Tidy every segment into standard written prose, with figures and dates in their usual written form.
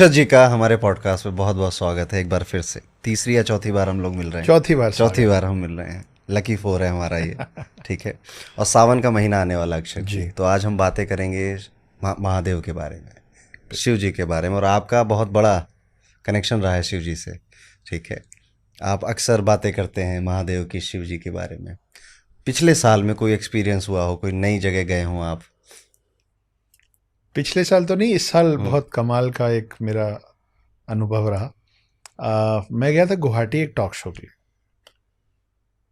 अक्षर जी का हमारे पॉडकास्ट में बहुत बहुत स्वागत है। एक बार फिर से तीसरी या चौथी बार हम लोग मिल रहे हैं। चौथी बार हम मिल रहे हैं। लकी फोर है हमारा ये। ठीक है। और सावन का महीना आने वाला अक्षर जी, जी। तो आज हम बातें करेंगे महादेव के बारे में, शिव जी के बारे में। और आपका बहुत बड़ा कनेक्शन रहा है शिव जी से। ठीक है। आप अक्सर बातें करते हैं महादेव की, शिव जी के बारे में। पिछले साल में कोई एक्सपीरियंस हुआ हो, कोई नई जगह गए हों आप? पिछले साल तो नहीं, इस साल हम्म। बहुत कमाल का एक मेरा अनुभव रहा। मैं गया था गुवाहाटी एक टॉक शो के लिए।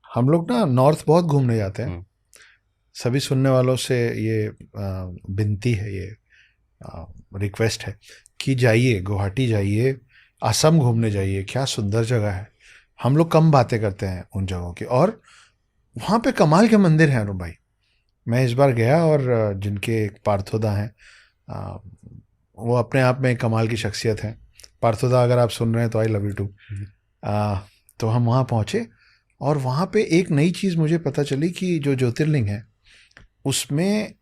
हम लोग ना नॉर्थ बहुत घूमने जाते हैं। हम्म। सभी सुनने वालों से ये विनती है, ये रिक्वेस्ट है कि जाइए, गुवाहाटी जाइए, असम घूमने जाइए। क्या सुंदर जगह है। हम लोग कम बातें करते हैं उन जगहों की, और वहाँ पे कमाल के मंदिर हैं अरुण भाई। मैं इस बार गया, और जिनके एक पार्थोदा हैं, आ, वो अपने आप में एक कमाल की शख्सियत है। पार्थोदा, अगर आप सुन रहे हैं तो आई लव यू टू। तो हम वहाँ पहुँचे, और वहाँ पे एक नई चीज़ मुझे पता चली कि जो ज्योतिर्लिंग है उसमें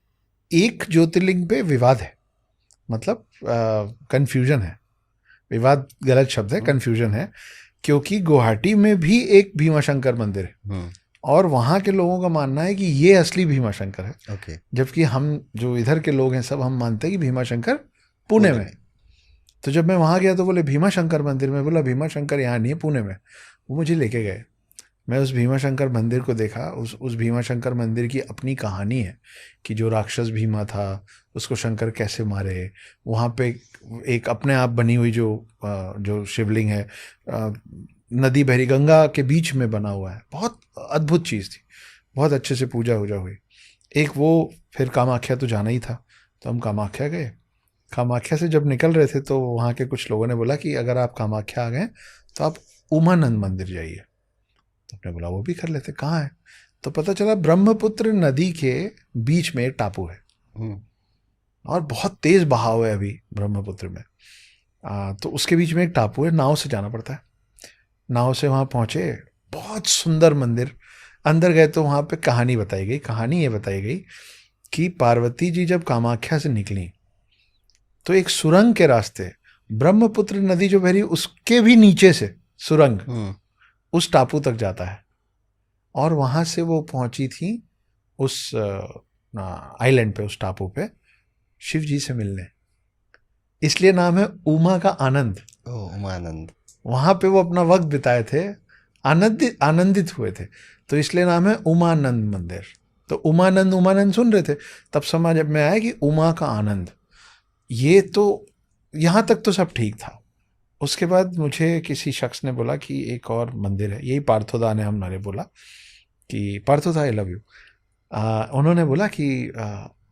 एक ज्योतिर्लिंग पे विवाद है। मतलब कन्फ्यूजन है। विवाद गलत शब्द है, कन्फ्यूजन है। क्योंकि गुवाहाटी में भी एक भीमा शंकर मंदिर है, हम्म। और वहाँ के लोगों का मानना है कि ये असली भीमा शंकर है। ओके। जबकि हम जो इधर के लोग हैं सब, हम मानते हैं कि भीमा शंकर पुणे पुणे में। में। तो जब मैं वहाँ गया तो बोले भीमा शंकर मंदिर में। बोला भीमा शंकर यहाँ नहीं है, पुणे में। वो मुझे लेके गए। मैं उस भीमा शंकर मंदिर को देखा। उस भीमा शंकर मंदिर की अपनी कहानी है कि जो राक्षस भीमा था उसको शंकर कैसे मारे। वहाँ पे एक अपने आप बनी हुई जो शिवलिंग है, नदी बहरी गंगा के बीच में बना हुआ है। बहुत अद्भुत चीज़ थी। बहुत अच्छे से पूजा वूजा हुई। एक वो, फिर कामाख्या तो जाना ही था, तो हम कामाख्या गए। कामाख्या से जब निकल रहे थे तो वहाँ के कुछ लोगों ने बोला कि अगर आप कामाख्या आ गए तो आप उमानंद मंदिर जाइए। तो हमने बोला वो भी कर लेते, कहाँ है? तो पता चला ब्रह्मपुत्र नदी के बीच में एक टापू है, हम्म। और बहुत तेज बहाव है अभी ब्रह्मपुत्र में। तो उसके बीच में एक टापू है, नाव से जाना पड़ता है। नाव से वहाँ पहुँचे, बहुत सुंदर मंदिर। अंदर गए तो वहाँ पे कहानी बताई गई। कहानी ये बताई गई कि पार्वती जी जब कामाख्या से निकली तो एक सुरंग के रास्ते, ब्रह्मपुत्र नदी जो बह रही उसके भी नीचे से सुरंग हम्म। उस टापू तक जाता है। और वहां से वो पहुंची थी उस आइलैंड पे, उस टापू पे, शिव जी से मिलने। इसलिए नाम है उमा का आनंद। ओ, उमानंद। वहां पे वो अपना वक्त बिताए थे, आनंदित आनंदित हुए थे। तो इसलिए नाम है उमानंद मंदिर। तो उमानंद उमानंद सुन रहे थे, तब समझ में आया कि उमा का आनंद। ये तो यहाँ तक तो सब ठीक था। उसके बाद मुझे किसी शख्स ने बोला कि एक और मंदिर है, यही पार्थोदा ने हमारे बोला कि पार्थोदा आई लव यू। उन्होंने बोला कि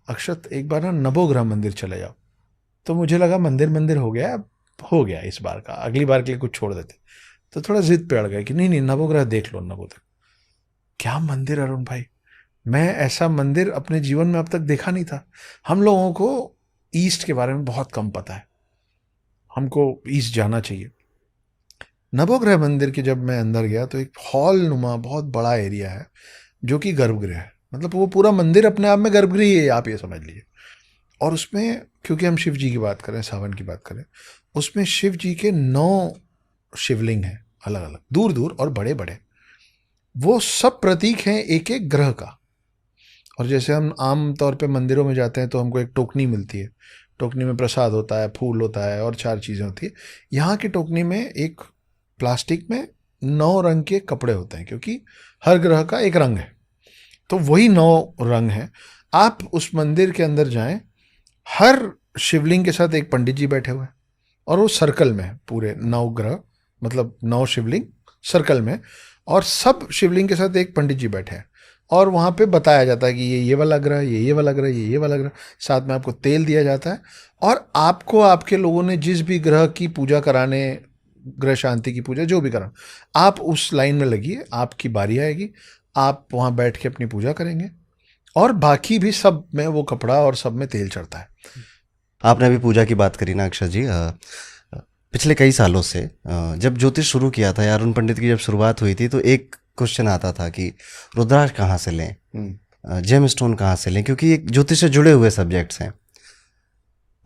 अक्षत एक बार ना नवोग्रह मंदिर चले जाओ। तो मुझे लगा मंदिर मंदिर हो गया, अब हो गया इस बार का, अगली बार के लिए कुछ छोड़ देते। तो थोड़ा जिद पे अड़ गए कि नहीं नहीं, नवोग्रह देख लो, नवोग्रह। क्या मंदिर अरुण भाई! मैं ऐसा मंदिर अपने जीवन में अब तक देखा नहीं था। हम लोगों को ईस्ट के बारे में बहुत कम पता है। हमको ईस्ट जाना चाहिए। नवोग्रह मंदिर के जब मैं अंदर गया तो एक हॉल नुमा बहुत बड़ा एरिया है जो कि गर्भगृह है। मतलब वो पूरा मंदिर अपने आप में गर्भगृह ही है, आप ये समझ लीजिए। और उसमें, क्योंकि हम शिव जी की बात करें, सावन की बात करें, उसमें शिव जी के 9 शिवलिंग हैं, अलग अलग, दूर दूर और बड़े बड़े। वो सब प्रतीक हैं एक एक ग्रह का। और जैसे हम आम तौर पे मंदिरों में जाते हैं तो हमको एक टोकनी मिलती है, टोकनी में प्रसाद होता है, फूल होता है और 4 चीज़ें होती है। यहाँ की टोकनी में एक प्लास्टिक में 9 रंग के कपड़े होते हैं, क्योंकि हर ग्रह का एक रंग है। तो वही 9 रंग हैं। आप उस मंदिर के अंदर जाएं, हर शिवलिंग के साथ एक पंडित जी बैठे हुए हैं, और वो सर्कल में है, पूरे 9 ग्रह, मतलब 9 शिवलिंग सर्कल में। और सब शिवलिंग के साथ एक पंडित जी बैठे हैं, और वहाँ पे बताया जाता है कि ये वाला ग्रह, ये वाला ग्रह, ये वाला ग्रह। साथ में आपको तेल दिया जाता है, और आपको आपके लोगों ने जिस भी ग्रह की पूजा कराने, ग्रह शांति की पूजा जो भी कराना, आप उस लाइन में लगिए, आपकी बारी आएगी, आप वहाँ बैठ के अपनी पूजा करेंगे। और बाकी भी सब में वो कपड़ा और सब में तेल चढ़ता है। आपने अभी पूजा की बात करी ना अक्षर जी, पिछले कई सालों से जब ज्योतिष शुरू किया था या अरुण पंडित की जब शुरुआत हुई थी, तो एक क्वेश्चन आता था कि रुद्राक्ष कहाँ से लें, जेम स्टोन कहाँ से लें, क्योंकि ये ज्योतिष से जुड़े हुए सब्जेक्ट्स हैं।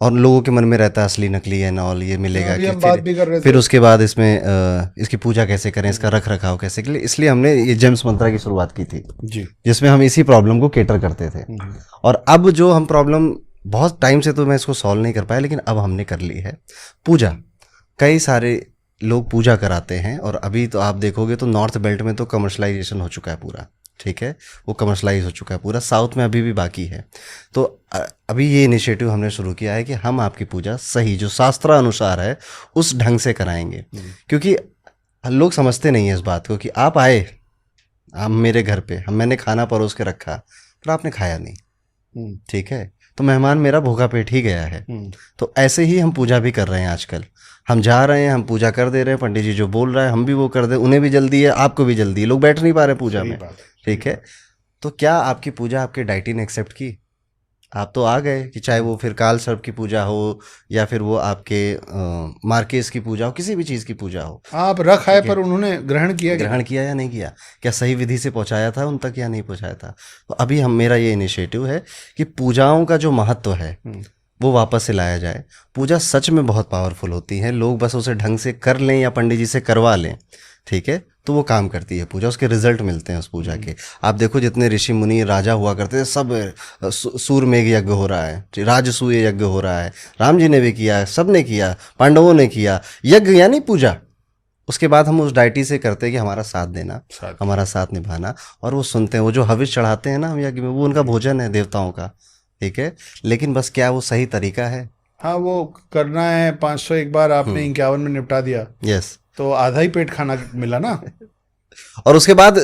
और लोगों के मन में रहता है असली नकली है नॉल ये मिलेगा अभी कि हम बात भी कर रहे फिर थे। उसके बाद इसमें इसकी पूजा कैसे करें, इसका रख रखाव कैसे करें, इसलिए हमने ये जेम्स मंत्रा की शुरुआत की थी, जी। जिसमें हम इसी प्रॉब्लम को केटर करते थे। और अब जो हम प्रॉब्लम बहुत टाइम से तो मैं इसको सॉल्व नहीं कर पाया, लेकिन अब हमने कर ली है। पूजा, कई सारे लोग पूजा कराते हैं, और अभी तो आप देखोगे तो नॉर्थ बेल्ट में तो कमर्शलाइजेशन हो चुका है पूरा, ठीक है, वो कमर्शलाइज हो चुका है पूरा, साउथ में अभी भी बाकी है। तो अभी ये इनिशिएटिव हमने शुरू किया है कि हम आपकी पूजा सही जो शास्त्र अनुसार है उस ढंग से कराएंगे, क्योंकि लोग समझते नहीं है इस बात को कि आप आए, आप मेरे घर पे, हम मैंने खाना परोस के रखा पर आपने खाया नहीं, ठीक है, तो मेहमान मेरा भूखा पेट ही गया है। तो ऐसे ही हम पूजा भी कर रहे हैं आजकल, हम जा रहे हैं, हम पूजा कर दे रहे हैं, पंडित जी जो बोल रहा है हम भी वो कर दे, उन्हें भी जल्दी है, आपको भी जल्दी है, लोग बैठ नहीं पा रहे पूजा में, ठीक है। तो क्या आपकी पूजा आपके डाइटी ने एक्सेप्ट की? आप तो आ गए कि चाहे वो फिर काल सर्प की पूजा हो या फिर वो आपके मार्केस की पूजा हो, किसी भी चीज़ की पूजा हो, आप रख आए पर उन्होंने ग्रहण किया या नहीं किया, क्या सही विधि से पहुंचाया था उन तक या नहीं पहुंचाया था। तो अभी हम मेरा ये इनिशिएटिव है कि पूजाओं का जो महत्व है वो वापस से लाया जाए। पूजा सच में बहुत पावरफुल होती है, लोग बस उसे ढंग से कर लें या पंडित जी से करवा लें, ठीक है, तो वो काम करती है पूजा, उसके रिजल्ट मिलते हैं उस पूजा के। आप देखो जितने ऋषि मुनि राजा हुआ करते थे सब सूरमेघ यज्ञ हो रहा है, राजसूय यज्ञ हो रहा है, राम जी ने भी किया, सब ने किया, पांडवों ने किया, यज्ञ यानी पूजा। उसके बाद हम उस डाइटी से करते हैं कि हमारा साथ देना, हमारा साथ निभाना, और वो सुनते हैं, वो जो हविष चढ़ाते हैं ना हम यज्ञ में, वो उनका भोजन है देवताओं का, ठीक है, लेकिन बस क्या वो सही तरीका है? हाँ, वो करना है 500 एक बार, आपने 51 में निपटा दिया, यस, तो आधा ही पेट खाना मिला ना। और उसके बाद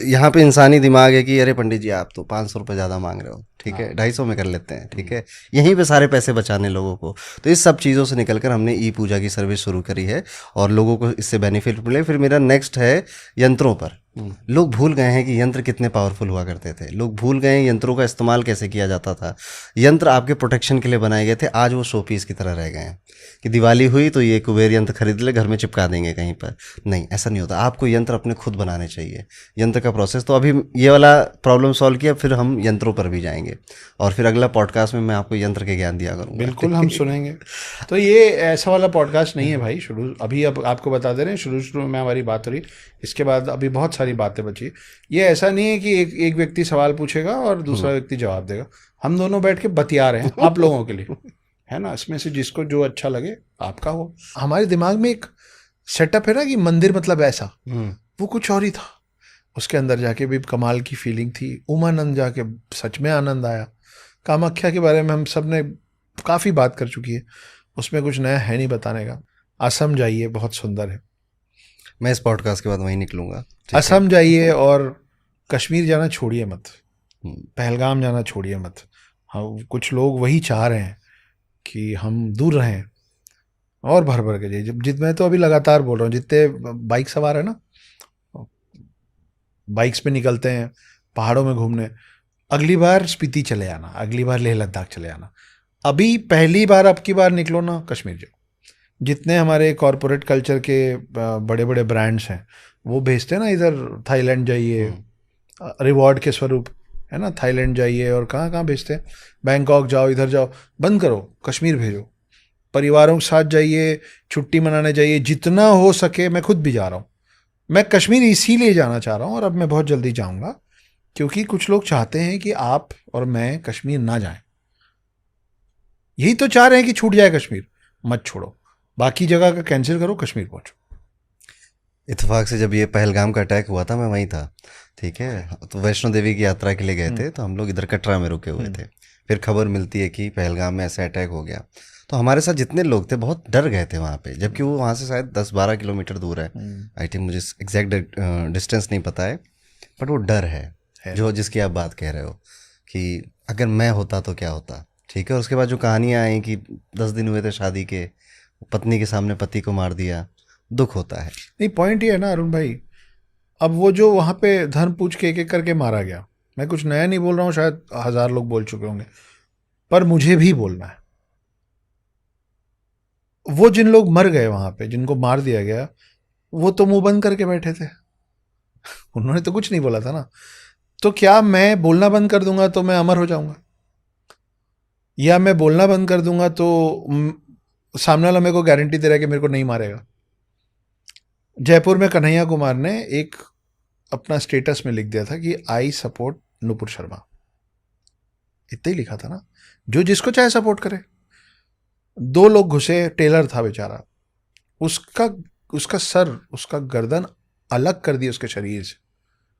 यहाँ पे इंसानी दिमाग है कि अरे पंडित जी आप तो 500 रुपये ज़्यादा मांग रहे हो, ठीक है, 250 में कर लेते हैं, ठीक है, यहीं पे सारे पैसे बचाने लोगों को। तो इस सब चीज़ों से निकलकर हमने ई पूजा की सर्विस शुरू करी है और लोगों को इससे बेनिफिट मिले। फिर मेरा नेक्स्ट है यंत्रों पर। लोग भूल गए हैं कि यंत्र कितने पावरफुल हुआ करते थे, लोग भूल गए हैं यंत्रों का इस्तेमाल कैसे किया जाता था। यंत्र आपके प्रोटेक्शन के लिए बनाए गए थे, आज वो शो पीस की तरह रह गए हैं कि दिवाली हुई तो ये कुबेर यंत्र खरीद ले, घर में चिपका देंगे कहीं पर। नहीं, ऐसा नहीं होता, आपको यंत्र अपने खुद बनाने चाहिए, यंत्र का प्रोसेस। तो अभी ये वाला प्रॉब्लम सॉल्व किया, फिर हम यंत्रों पर भी जाएंगे और फिर अगला पॉडकास्ट में मैं आपको यंत्र के ज्ञान दिया करूँगा। बिल्कुल, हम सुनेंगे। तो ये ऐसा वाला पॉडकास्ट नहीं है भाई, शुरू अभी अब आपको बता दे रहे हैं, शुरू में हमारी बात हो रही, इसके बाद अभी बहुत सारी बातें बची। ये ऐसा नहीं है कि एक व्यक्ति सवाल पूछेगा और दूसरा व्यक्ति जवाब देगा, हम दोनों बैठ के बतिया रहे हैं आप लोगों के लिए, है ना। इसमें से जिसको जो अच्छा लगे आपका हो। हमारे दिमाग में एक सेटअप है ना कि मंदिर मतलब ऐसा, वो कुछ और ही था। उसके अंदर जाके भी कमाल की फीलिंग थी, उमानंद जाके सच में आनंद आया। कामाख्या के बारे में हम सब ने काफ़ी बात कर चुकी है, उसमें कुछ नया है नहीं बताने का। असम जाइए, बहुत सुंदर है। मैं इस पॉडकास्ट के बाद वहीं निकलूंगा। असम जाइए और कश्मीर जाना छोड़िए मत, पहलगाम जाना छोड़िए मत। हाँ, कुछ लोग वही चाह रहे हैं कि हम दूर रहें और भर भर के जाइए। जित मैं तो अभी लगातार बोल रहा हूँ, जितने बाइक सवार है ना, बाइक्स पे निकलते हैं पहाड़ों में घूमने, अगली बार स्पीति चले आना, अगली बार लेह लद्दाख चले आना। अभी पहली बार अब की बार निकलो ना, कश्मीर जाओ। जितने हमारे कॉरपोरेट कल्चर के बड़े बड़े ब्रांड्स हैं वो भेजते हैं ना इधर, थाईलैंड जाइए रिवॉर्ड के स्वरूप, है ना, थाईलैंड जाइए, और कहाँ कहाँ भेजते हैं, बैंकॉक जाओ, इधर जाओ। बंद करो, कश्मीर भेजो। परिवारों के साथ जाइए, छुट्टी मनाने जाइए, जितना हो सके। मैं खुद भी जा रहा हूँ, मैं कश्मीर इसीलिए जाना चाह रहा हूँ और अब मैं बहुत जल्दी जाऊँगा, क्योंकि कुछ लोग चाहते हैं कि आप और मैं कश्मीर ना जाएं। यही तो चाह रहे हैं कि छूट जाए कश्मीर। मत छोड़ो, बाकी जगह का कैंसिल करो, कश्मीर पहुंचो। इत्तेफाक से जब ये पहलगाम का अटैक हुआ था मैं वहीं था, ठीक है, तो वैष्णो देवी की यात्रा के लिए गए थे, तो हम लोग इधर कटरा में रुके हुए थे। फिर खबर मिलती है कि पहलगाम में ऐसा अटैक हो गया, तो हमारे साथ जितने लोग थे बहुत डर गए थे वहाँ पे, जबकि वो वहाँ से शायद 10-12 किलोमीटर दूर है। आई थिंक मुझे एग्जैक्ट डिस्टेंस नहीं पता है, बट वो डर है जो जिसकी आप बात कह रहे हो कि अगर मैं होता तो क्या होता, ठीक है। और उसके बाद जो कहानियाँ आई कि 10 दिन हुए थे शादी के, पत्नी के सामने पति को मार दिया, दुख होता है। नहीं, पॉइंट ये है ना अरुण भाई, अब वो जो वहाँ पे धर्म पूछ के एक एक करके मारा गया, मैं कुछ नया नहीं बोल रहा हूँ, शायद 1000 लोग बोल चुके होंगे, पर मुझे भी बोलना है। वो जिन लोग मर गए वहाँ पे, जिनको मार दिया गया, वो तो मुंह बंद करके बैठे थे, उन्होंने तो कुछ नहीं बोला था ना। तो क्या मैं बोलना बंद कर दूंगा तो मैं अमर हो जाऊंगा? या मैं बोलना बंद कर दूंगा तो सामने वाला मेरे को गारंटी दे रहा है कि मेरे को नहीं मारेगा। जयपुर में कन्हैया कुमार ने एक अपना स्टेटस में लिख दिया था कि आई सपोर्ट नुपुर शर्मा, इतना ही लिखा था ना, जो जिसको चाहे सपोर्ट करे। 2 लोग घुसे, टेलर था बेचारा, उसका उसका सर, उसका गर्दन अलग कर दिया उसके शरीर से,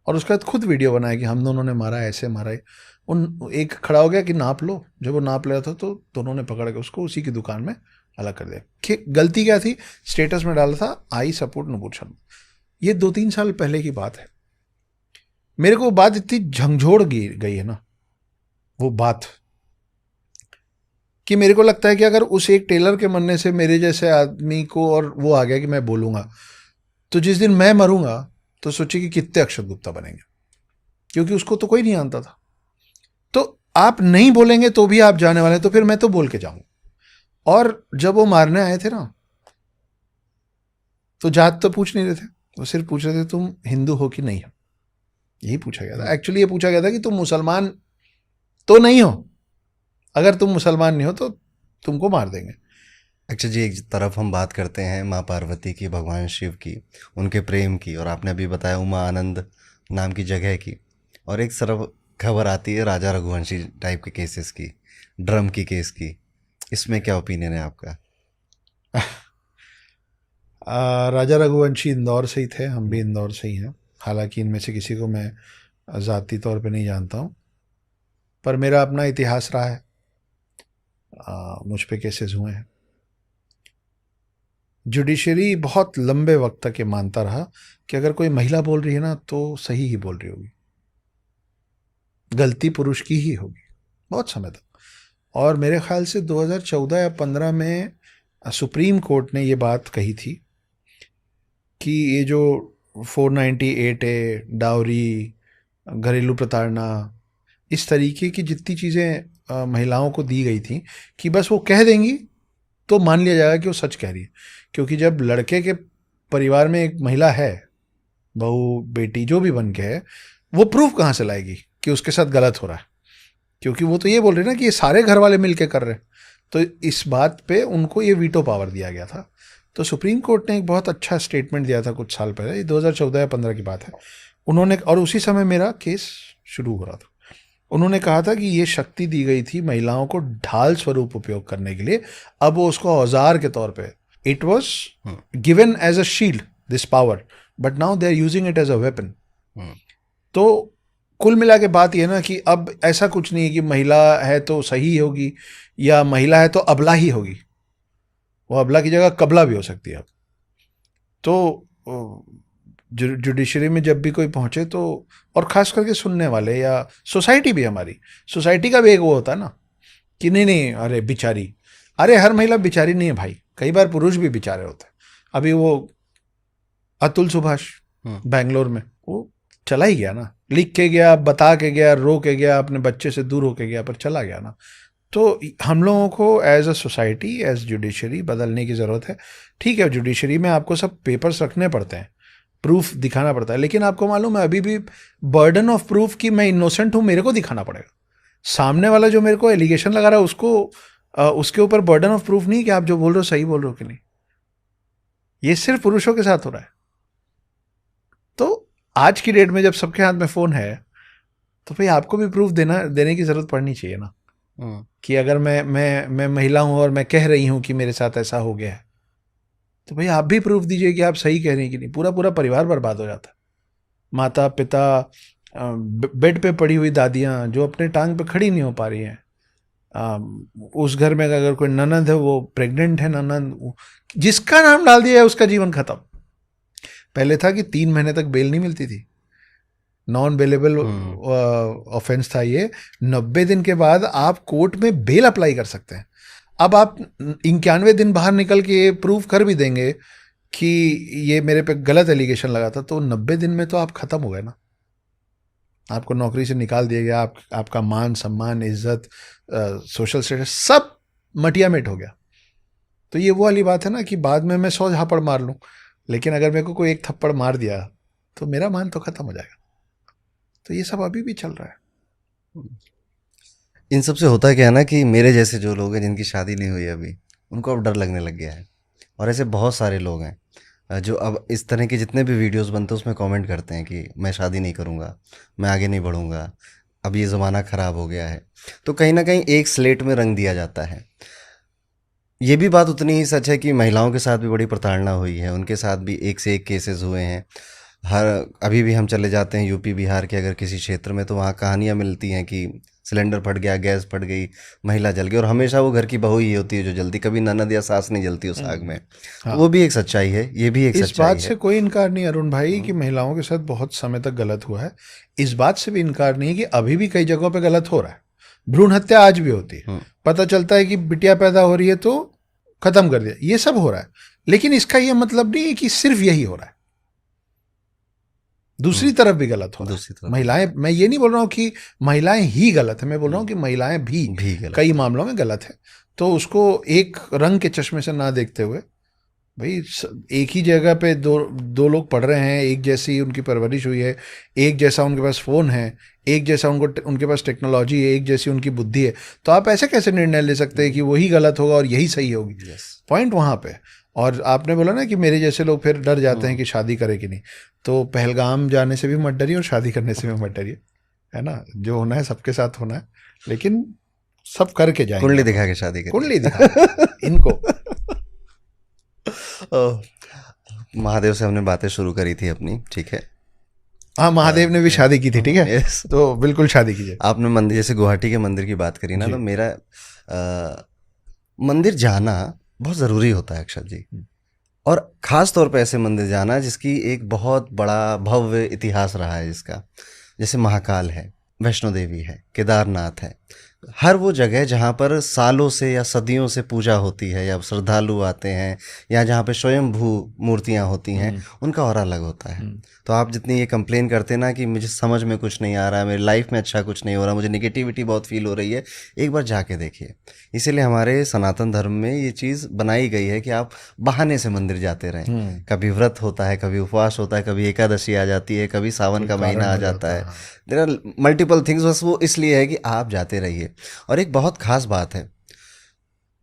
और उसके बाद खुद वीडियो बनाया कि हम दोनों ने मारा, ऐसे मारा है। उन एक खड़ा हो गया कि नाप लो, जब वो नाप रहा था तो दोनों ने पकड़ के उसको उसी की दुकान में अलग कर दिया। कि गलती क्या थी, स्टेटस में डाला था आई सपोर्ट नुपुर शर्मा। ये 2-3 साल पहले की बात है। मेरे को बात इतनी झंझोड़ गई है ना वो बात, कि मेरे को लगता है कि अगर उस एक टेलर के मरने से मेरे जैसे आदमी को और वो आ गया कि मैं बोलूंगा, तो जिस दिन मैं मरूंगा तो सोचिए कि कितने अक्षत गुप्ता बनेंगे, क्योंकि उसको तो कोई नहीं जानता था। तो आप नहीं बोलेंगे तो भी आप जाने वाले, तो फिर मैं तो बोल के जाऊंगा। और जब वो मारने आए थे ना, तो जात तो पूछ नहीं रहे थे, वो सिर्फ पूछ रहे थे तुम हिंदू हो कि नहीं हो, यही पूछा गया था। एक्चुअली ये पूछा गया था कि तुम मुसलमान तो नहीं हो, अगर तुम मुसलमान नहीं हो तो तुमको मार देंगे। अच्छा जी, एक तरफ हम बात करते हैं माँ पार्वती की, भगवान शिव की, उनके प्रेम की, और आपने अभी बताया उमा आनंद नाम की जगह की, और एक तरफ खबर आती है राजा रघुवंशी टाइप के केसेस की, ड्रम की केस की। इसमें क्या ओपिनियन है आपका? राजा रघुवंशी इंदौर से ही थे, हम भी इंदौर से ही हैं। हालांकि इनमें से किसी को मैं ज़ाती तौर पे नहीं जानता हूँ, पर मेरा अपना इतिहास रहा है। मुझ पे केसेस हुए हैं। जुडिशरी बहुत लंबे वक्त तक ये मानता रहा कि अगर कोई महिला बोल रही है ना तो सही ही बोल रही होगी, गलती पुरुष की ही होगी, बहुत समय तक। और मेरे ख्याल से 2014 या 15 में सुप्रीम कोर्ट ने ये बात कही थी कि ये जो 498 ए, डाउरी, घरेलू प्रताड़ना, इस तरीके की जितनी चीज़ें महिलाओं को दी गई थी, कि बस वो कह देंगी तो मान लिया जाएगा कि वो सच कह रही है। क्योंकि जब लड़के के परिवार में एक महिला है, बहू बेटी जो भी बन के है, वो प्रूफ कहाँ से लाएगी कि उसके साथ गलत हो रहा है? क्योंकि वो तो ये बोल रहे ना कि ये सारे घर वाले मिलके कर रहे हैं। तो इस बात पे उनको ये वीटो पावर दिया गया था। तो सुप्रीम कोर्ट ने एक बहुत अच्छा स्टेटमेंट दिया था कुछ साल पहले, 2014 या 15 की बात है। उन्होंने, और उसी समय मेरा केस शुरू हो रहा था, उन्होंने कहा था कि ये शक्ति दी गई थी महिलाओं को ढाल स्वरूप उपयोग करने के लिए, अब वो उसको औजार के तौर पे, it was given as a shield this power, but now they are using it as a weapon. तो कुल मिला के बात ये ना कि अब ऐसा कुछ नहीं है कि महिला है तो सही होगी या महिला है तो अबला ही होगी, वो अबला की जगह कबला भी हो सकती है अब। तो जुडिशरी में जब भी कोई पहुंचे तो, और ख़ास करके सुनने वाले या सोसाइटी भी, हमारी सोसाइटी का भी एक वो होता है ना कि नहीं नहीं अरे बिचारी, अरे हर महिला बिचारी नहीं है भाई, कई बार पुरुष भी बेचारे होते हैं। अभी वो अतुल सुभाष बैंगलोर में, वो चला ही गया ना, लिख के गया, बता के गया, रो के गया, अपने बच्चे से दूर होके गया, पर चला गया ना। तो हम लोगों को as a society, as judiciary बदलने की ज़रूरत है। ठीक है, जुडिशरी में आपको सब पेपर्स रखने पड़ते हैं, प्रूफ दिखाना पड़ता है, लेकिन आपको मालूम है अभी भी बर्डन ऑफ प्रूफ कि मैं इनोसेंट हूँ मेरे को दिखाना पड़ेगा। सामने वाला जो मेरे को एलिगेशन लगा रहा है उसको उसके ऊपर बर्डन ऑफ प्रूफ नहीं कि आप जो बोल रहे हो सही बोल रहे हो कि नहीं। ये सिर्फ पुरुषों के साथ हो रहा है। तो आज की डेट में जब सबके हाथ में फ़ोन है, तो भाई आपको भी प्रूफ देने की ज़रूरत पड़नी चाहिए ना, कि अगर मैं महिला हूँ और मैं कह रही हूँ कि मेरे साथ ऐसा हो गया है, तो भाई आप भी प्रूफ दीजिए कि आप सही कह रहे हैं कि नहीं। पूरा पूरा परिवार बर्बाद हो जाता है। माता पिता, बेड पे पड़ी हुई दादियाँ जो अपने टांग पे खड़ी नहीं हो पा रही हैं, उस घर में अगर कोई ननद है, वो प्रेग्नेंट है ननद, जिसका नाम डाल दिया है उसका जीवन खत्म। पहले था कि 3 महीने तक बेल नहीं मिलती थी, नॉन बेलेबल ऑफेंस था ये। 90 दिन के बाद आप कोर्ट में बेल अप्लाई कर सकते हैं। अब आप 91 दिन बाहर निकल के प्रूव कर भी देंगे कि ये मेरे पे गलत एलिगेशन लगा था, तो 90 दिन में तो आप खत्म हो गए ना, आपको नौकरी से निकाल दिया गया, आपका मान सम्मान, इज्जत, सोशल स्टेटस सब मटिया मेट हो गया। तो ये वो वाली बात है ना कि बाद में मैं 100 झापड़ मार लूँ, लेकिन अगर मेरे को कोई एक थप्पड़ मार दिया तो मेरा मान तो खत्म हो जाएगा। तो ये सब अभी भी चल रहा है। इन सब से होता क्या है ना कि मेरे जैसे जो लोग हैं जिनकी शादी नहीं हुई अभी, उनको अब डर लगने लग गया है। और ऐसे बहुत सारे लोग हैं जो अब इस तरह के जितने भी वीडियोस बनते हैं उसमें कमेंट करते हैं कि मैं शादी नहीं करूँगा, मैं आगे नहीं बढ़ूँगा, अब ये ज़माना ख़राब हो गया है। तो कहीं ना कहीं एक स्लेट में रंग दिया जाता है। ये भी बात उतनी ही सच है कि महिलाओं के साथ भी बड़ी प्रताड़ना हुई है, उनके साथ भी एक से एक केसेस हुए हैं। हर अभी भी हम चले जाते हैं यूपी बिहार के अगर किसी क्षेत्र में, तो वहाँ कहानियाँ मिलती हैं कि सिलेंडर फट गया, गैस फट गई, महिला जल गई, और हमेशा वो घर की बहू ही होती है जो जलती, कभी ननद या सास नहीं जलती उस आग में। तो हाँ, वो भी एक सच्चाई है, ये भी एक इस सच्चाई बात है। से कोई इनकार नहीं अरुण भाई कि महिलाओं के साथ बहुत समय तक गलत हुआ है। इस बात से भी इनकार नहीं कि अभी भी कई जगहों पे गलत हो रहा है। भ्रूण हत्या आज भी होती है। हम्म, पता चलता है कि बिटिया पैदा हो रही है तो खत्म कर दिया, ये सब हो रहा है। लेकिन इसका ये मतलब नहीं है कि सिर्फ यही हो रहा है, दूसरी तरफ भी गलत हो रहा दूसरी है। तरफ महिलाएं, मैं ये नहीं बोल रहा हूँ कि महिलाएं ही गलत है, मैं बोल रहा हूँ कि महिलाएं भी भी गलत कई है। मामलों में गलत है। तो उसको एक रंग के चश्मे से ना देखते हुए, भाई एक ही जगह पे दो दो लोग पढ़ रहे हैं, एक जैसी उनकी परवरिश हुई है, एक जैसा उनके पास फोन है, एक जैसा उनके पास टेक्नोलॉजी है, एक जैसी उनकी बुद्धि है, तो आप ऐसे कैसे निर्णय ले सकते हैं कि वही गलत होगा और यही सही होगी? यस। पॉइंट वहां पे है। और आपने बोला ना कि मेरे जैसे लोग फिर डर जाते हैं कि शादी करे कि नहीं, तो पहलगाम जाने से भी मत डरिए और शादी करने से भी मत डरिए, है ना? जो होना है सबके साथ होना है, लेकिन सब करके जाएंगे कुंडली हम दिखा लोग। के शादी कुंडली करिए। दिखा के इनको। ओह, महादेव से हमने बातें शुरू करी थी अपनी, ठीक है। हाँ, महादेव ने भी शादी की थी, ठीक है? यस। तो बिल्कुल शादी कीजिए। आपने मंदिर, जैसे गुवाहाटी के मंदिर की बात करी ना, जी। तो मेरा मंदिर जाना बहुत ज़रूरी होता है अक्षत जी। और ख़ास तौर पे ऐसे मंदिर जाना जिसकी एक बहुत बड़ा भव्य इतिहास रहा है जिसका, जैसे महाकाल है, वैष्णो देवी है, केदारनाथ है। हर वो जगह जहाँ पर सालों से या सदियों से पूजा होती है या श्रद्धालु आते हैं, या जहाँ पे स्वयंभू मूर्तियाँ होती हैं, उनका और अलग होता है। तो आप जितनी ये कंप्लेन करते हैं ना कि मुझे समझ में कुछ नहीं आ रहा है, मेरी लाइफ में अच्छा कुछ नहीं हो रहा, मुझे नेगेटिविटी बहुत फील हो रही है, एक बार जाके देखिए। इसीलिए हमारे सनातन धर्म में ये चीज़ बनाई गई है कि आप बहाने से मंदिर जाते रहें। कभी व्रत होता है, कभी उपवास होता है, कभी एकादशी आ जाती है, कभी सावन का महीना आ जाता है। देयर आर मल्टीपल थिंग्स, बस वो इसलिए है कि आप जाते रहिए। और एक बहुत खास बात है,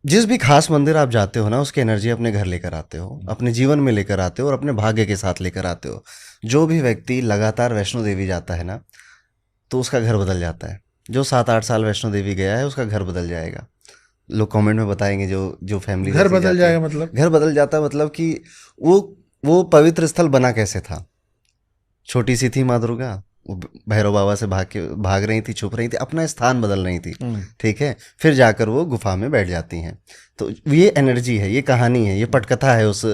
जिस भी खास मंदिर आप जाते हो ना, उसकी एनर्जी अपने घर लेकर आते हो, अपने जीवन में लेकर आते हो और अपने भाग्य के साथ लेकर आते हो। जो भी व्यक्ति लगातार वैष्णो देवी जाता है ना, तो उसका घर बदल जाता है। जो 7-8 साल वैष्णो देवी गया है उसका घर बदल जाएगा। लोग कमेंट में बताएंगे, जो जो फैमिली घर ऐसी बदल जाती है। जाएगा मतलब? घर बदल जाता है मतलब कि वो वो पवित्र स्थल बना कैसे था। छोटी सी थी माँ दुर्गा, वो भैरव बाबा से भाग रही थी, छुप रही थी, अपना स्थान बदल रही थी, ठीक है। फिर जाकर वो गुफा में बैठ जाती हैं। तो ये एनर्जी है, ये कहानी है, ये पटकथा है उस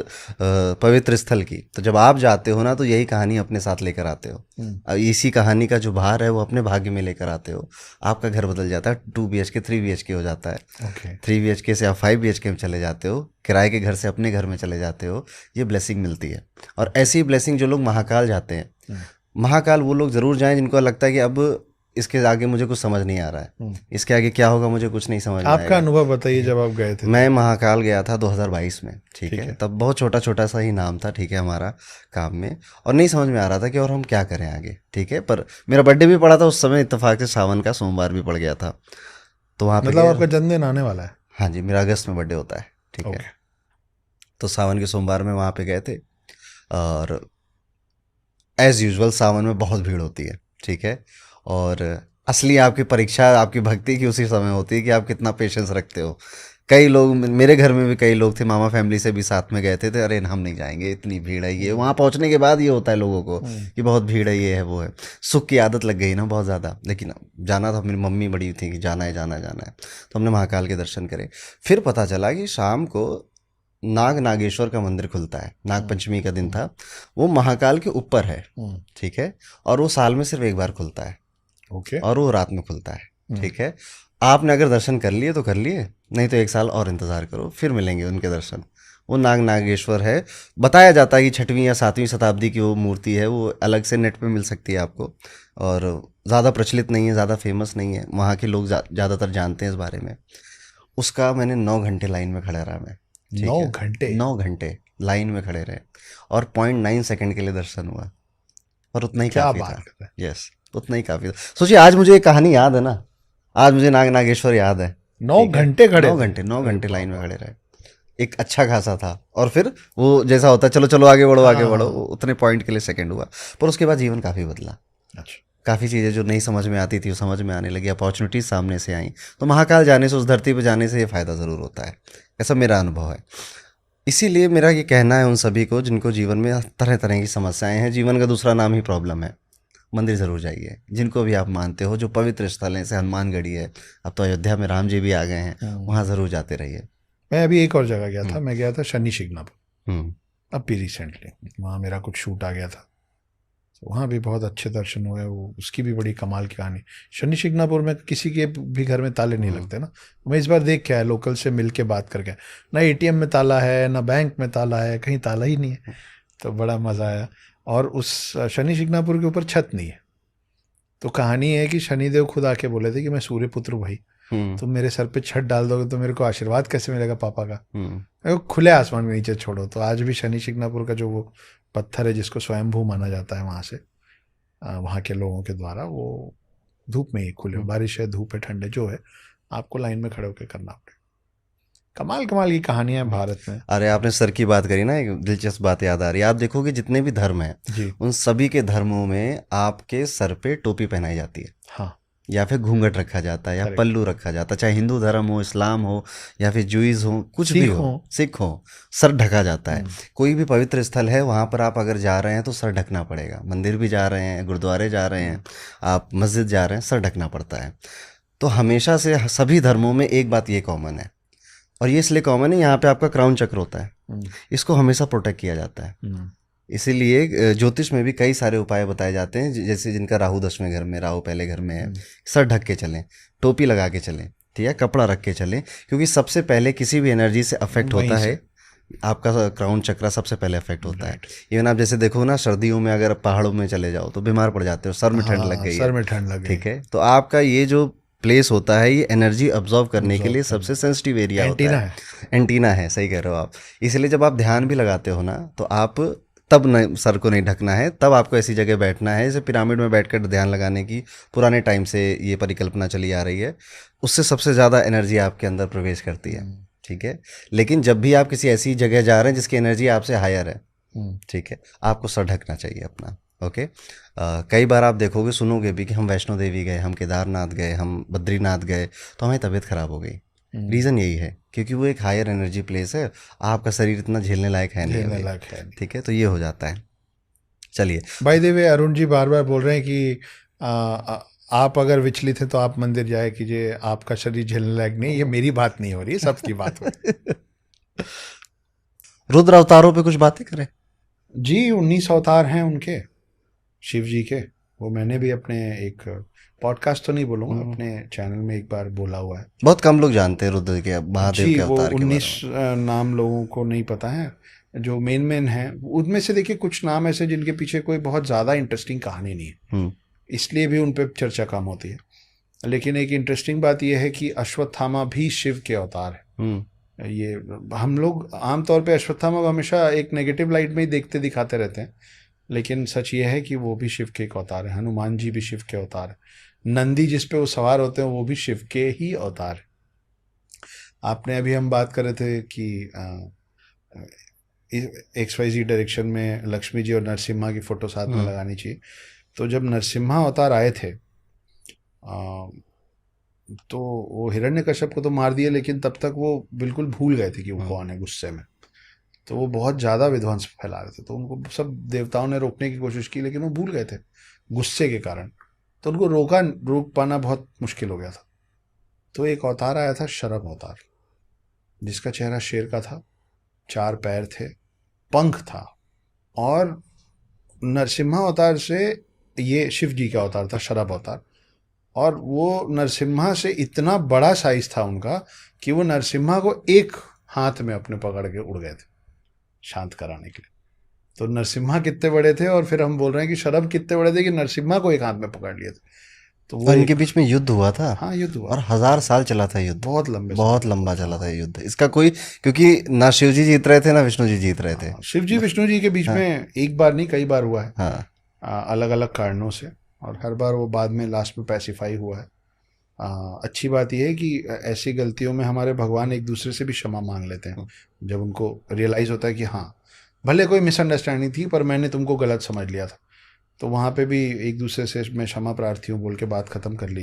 पवित्र स्थल की। तो जब आप जाते हो ना, तो यही कहानी अपने साथ लेकर आते हो। अब इसी कहानी का जो भार है वो अपने भाग्य में लेकर आते हो। आपका घर बदल जाता है, 2 BHK 3 BHK हो जाता है। ओके। 3 BHK से आप 5 BHK में चले जाते हो, किराए के घर से अपने घर में चले जाते हो। ये ब्लेसिंग मिलती है। और ऐसी ब्लेसिंग जो लोग महाकाल जाते हैं, महाकाल वो लोग ज़रूर जाएं जिनको लगता है कि अब इसके आगे मुझे कुछ समझ नहीं आ रहा है, इसके आगे क्या होगा मुझे कुछ नहीं समझ में आपका आएगा। अनुभव बताइए जब आप गए थे। मैं महाकाल गया था 2022 में, ठीक ठीक है। है। तब बहुत छोटा छोटा सा ही नाम था, ठीक है, हमारा काम में, और नहीं समझ में आ रहा था कि और हम क्या करें आगे, ठीक है। पर मेरा बर्थडे भी पड़ा था उस समय, इत्तेफाक से सावन का सोमवार भी पड़ गया था, तो वहाँ पे मतलब गए। आपका जन्मदिन आने वाला है? हाँ जी, मेरा अगस्त में बर्थडे होता है, ठीक है। ओके। तो सावन के सोमवार में वहाँ पे गए थे, और एज़ यूजुअल सावन में बहुत भीड़ होती है, ठीक है। और असली आपकी परीक्षा आपकी भक्ति की उसी समय होती है कि आप कितना पेशेंस रखते हो। कई लोग, मेरे घर में भी कई लोग थे, मामा फैमिली से भी साथ में गए थे, तो अरे हम नहीं जाएंगे, इतनी भीड़ है। ये वहाँ पहुँचने के बाद ये होता है लोगों को कि बहुत भीड़ है, ये है वो है। सुख की आदत लग गई ना बहुत ज़्यादा, लेकिन जाना था, मेरी मम्मी बड़ी थी कि जाना है जाना है जाना है। तो हमने महाकाल के दर्शन करे। फिर पता चला कि शाम को नाग नागेश्वर का मंदिर खुलता है, नाग पंचमी का दिन था, वो महाकाल के ऊपर है, ठीक है। और वो साल में सिर्फ एक बार खुलता है, ओके। और वो रात में खुलता है, ठीक है। आपने अगर दर्शन कर लिए तो कर लिए, नहीं तो 1 साल और इंतज़ार करो, फिर मिलेंगे उनके दर्शन। वो नाग नागेश्वर है। बताया जाता है कि 6वीं या 7वीं शताब्दी की वो मूर्ति है, वो अलग से नेट पे मिल सकती है आपको, और ज़्यादा प्रचलित नहीं है, ज़्यादा फेमस नहीं है, वहाँ के लोग ज़्यादातर जानते हैं इस बारे में। उसका मैंने 9 घंटे लाइन में खड़ा रहा मैं, ठीक 9 है। घंटे? 9 घंटे लाइन में खड़े रहे, और 0.9 सेकंड के लिए दर्शन हुआ, और उतना ही क्या काफ़ी बात था। करते हैं! यस, उतना ही काफ़ी था। सोचिए, आज मुझे एक कहानी याद है ना, आज मुझे नागेश्वर याद है। 9 घंटे खड़े 9 घंटे लाइन में खड़े रहे। एक अच्छा खासा था, और फिर वो जैसा होता है चलो चलो आगे बढ़ो आगे बढ़ो, उतने पॉइंट के लिए सेकंड हुआ। पर उसके बाद जीवन काफ़ी बदला। अच्छा। काफ़ी चीज़ें जो नहीं समझ में आती थी वो समझ में आने लगी, अपॉर्चुनिटीज सामने से आई। तो महाकाल जाने से, उस धरती पर जाने से ये फ़ायदा ज़रूर होता है, ऐसा मेरा अनुभव है। इसीलिए मेरा ये कहना है उन सभी को जिनको जीवन में तरह तरह की समस्याएं हैं, जीवन का दूसरा नाम ही प्रॉब्लम है, मंदिर ज़रूर जाइए। जिनको भी आप मानते हो, जो पवित्र स्थल हैं, जैसे हनुमानगढ़ी है, अब तो अयोध्या में राम जी भी आ गए हैं, वहाँ ज़रूर जाते रहिए। मैं अभी एक और जगह गया था, मैं गया था शनि शिंगणापुर, हम्म, अब भी रिसेंटली। वहाँ मेरा कुछ शूट आ गया था, तो वहाँ भी बहुत अच्छे दर्शन हुए। वो उसकी भी बड़ी कमाल की कहानी। शनि शिंगणापुर में किसी के भी घर में ताले नहीं लगते ना। मैं इस बार देख के आया, लोकल से मिल के बात करके, ना एटीएम में ताला है, ना बैंक में ताला है, कहीं ताला ही नहीं है। तो बड़ा मज़ा आया। और उस शनि शिंगणापुर के ऊपर छत नहीं है। तो कहानी है कि शनिदेव खुद आके बोले थे कि मैं सूर्यपुत्र भाई, तुम मेरे सर पे छत डाल दोगे तो मेरे को आशीर्वाद कैसे मिलेगा पापा का। मेरे को खुले आसमान के नीचे छोड़ो। तो आज भी शनि शिंगणापुर का जो वो पत्थर है जिसको स्वयंभू माना जाता है, वहाँ से वहाँ के लोगों के द्वारा, वो धूप में ही खुले, बारिश है, धूप है, ठंडे जो है, आपको लाइन में खड़े होकर करना पड़ेगा। कमाल कमाल की कहानियां हैं भारत में। अरे आपने सर की बात करी ना, एक दिलचस्प बात याद आ रही है। आप देखोगे जितने भी धर्म हैं, उन सभी के धर्मों में आपके सर पे टोपी पहनाई जाती है, हाँ, या फिर घूंघट रखा जाता है, या पल्लू रखा जाता है। चाहे हिंदू धर्म हो, इस्लाम हो, या फिर जुइज हो, कुछ भी हो, सिख हो, सर ढका जाता है। कोई भी पवित्र स्थल है वहाँ पर आप अगर जा रहे हैं तो सर ढकना पड़ेगा। मंदिर भी जा रहे हैं, गुरुद्वारे जा रहे हैं, आप मस्जिद जा रहे हैं, सर ढकना पड़ता है। तो हमेशा से सभी धर्मों में एक बात ये कॉमन है, और ये इसलिए कॉमन है, यहाँ पे आपका क्राउन चक्र होता है, इसको हमेशा प्रोटेक्ट किया जाता है। इसीलिए ज्योतिष में भी कई सारे उपाय बताए जाते हैं, जैसे जिनका राहु 10वें घर में, राहु पहले घर में है, सर ढक के चलें, टोपी लगा के चलें, ठीक है, कपड़ा रख के चलें, क्योंकि सबसे पहले किसी भी एनर्जी से अफेक्ट होता है आपका क्राउन चक्र, सबसे पहले अफेक्ट होता है। इवन आप जैसे देखो ना, सर्दियों में अगर पहाड़ों में चले जाओ तो बीमार पड़ जाते हो, सर में ठंड लग गई है, सर में ठंड लग गई, ठीक है। तो आपका ये जो प्लेस होता है, ये एनर्जी अब्जॉर्व करने के लिए सबसे सेंसिटिव एरिया होता है, एंटीना है, सही कह रहे हो आप। इसलिए जब आप ध्यान भी लगाते हो ना, तो आप तब न सर को नहीं ढकना है, तब आपको ऐसी जगह बैठना है, जैसे पिरामिड में बैठकर ध्यान लगाने की पुराने टाइम से ये परिकल्पना चली आ रही है। उससे सबसे ज़्यादा एनर्जी आपके अंदर प्रवेश करती है, ठीक है। लेकिन जब भी आप किसी ऐसी जगह जा रहे हैं जिसकी एनर्जी आपसे हायर है, ठीक है, आपको सर ढकना चाहिए अपना, ओके। कई बार आप देखोगे, सुनोगे भी कि हम वैष्णो देवी गए, हम केदारनाथ गए, हम बद्रीनाथ गए, तो हमें तबीयत खराब हो गई। रीज़न यही है, क्योंकि वो एक हायर एनर्जी प्लेस है, आपका शरीर इतना झेलने लायक है नहीं, ठीक है। तो ये हो जाता है। चलिए, by the way, Arun ji बार बार बोल रहे हैं कि आप अगर विचलित हैं तो आप मंदिर जाए कीजिए, आपका शरीर झेलने लायक नहीं। ये मेरी बात नहीं हो रही है, सबकी बात हो रही है। रुद्र अवतारों पे कुछ बातें करें जी। 19 अवतार हैं उनके, शिव जी के। वो मैंने भी अपने एक पॉडकास्ट तो नहीं बोलूँगा, अपने चैनल में एक बार बोला हुआ है। बहुत कम लोग जानते हैं रुद्र के, महादेव के अवतार के बारे में। 19 नाम लोगों को नहीं पता है, जो मेन हैं उनमें से देखिए कुछ नाम ऐसे जिनके पीछे कोई बहुत ज़्यादा इंटरेस्टिंग कहानी नहीं है, इसलिए भी उन पर चर्चा कम होती है। लेकिन एक इंटरेस्टिंग बात यह है कि अश्वत्थामा भी शिव के अवतार है। ये हम लोग आमतौर पे अश्वत्थामा को हमेशा एक नेगेटिव लाइट में ही देखते दिखाते रहते हैं, लेकिन सच ये है कि वो भी शिव के एक अवतार है। हनुमान जी भी शिव के अवतार है। नंदी जिस पे वो सवार होते हैं वो भी शिव के ही अवतार है। आपने अभी हम बात कर रहे थे कि XYZ डायरेक्शन में लक्ष्मी जी और नरसिम्हा की फ़ोटो साथ में लगानी चाहिए। तो जब नरसिम्हा अवतार आए थे तो वो हिरण्यकश्यप को तो मार दिया, लेकिन तब तक वो बिल्कुल भूल गए थे कि वो कौन है, गुस्से में। तो वो बहुत ज़्यादा विध्वंस फैला रहे थे, तो उनको सब देवताओं ने रोकने की कोशिश की, लेकिन वो भूल गए थे गुस्से के कारण। तो उनको रोक पाना बहुत मुश्किल हो गया था। तो एक अवतार आया था, शरभ अवतार, जिसका चेहरा शेर का था, 4 पैर थे, पंख था, और नरसिम्हा अवतार से ये शिव जी का अवतार था, शरभ अवतार। और वो नरसिम्हा से इतना बड़ा साइज था उनका कि वो नरसिम्हा को एक हाथ में अपने पकड़ के उड़ गए थे शांत कराने के लिए। तो नरसिम्हा कितने बड़े थे, और फिर हम बोल रहे हैं कि शरभ कितने बड़े थे कि नरसिम्हा को एक हाथ में पकड़ लिए थे। तो वो इनके बीच में युद्ध हुआ था। हाँ, युद्ध हुआ, और 1000 साल चला था युद्ध, बहुत लंबा चला था युद्ध। इसका कोई, क्योंकि ना शिव जी जीत रहे थे ना विष्णु जी जीत रहे थे। शिव जी विष्णु जी के बीच में एक बार नहीं कई बार हुआ है, हाँ, अलग अलग कारणों से, और हर बार वो बाद में लास्ट में पैसिफाई हुआ है। अच्छी बात यह है कि ऐसी गलतियों में हमारे भगवान एक दूसरे से भी क्षमा मांग लेते हैं जब उनको रियलाइज़ होता है कि हाँ भले कोई मिसअंडरस्टैंडिंग थी पर मैंने तुमको गलत समझ लिया था, तो वहाँ पे भी एक दूसरे से मैं क्षमा प्रार्थी हूँ बोल के बात ख़त्म कर ली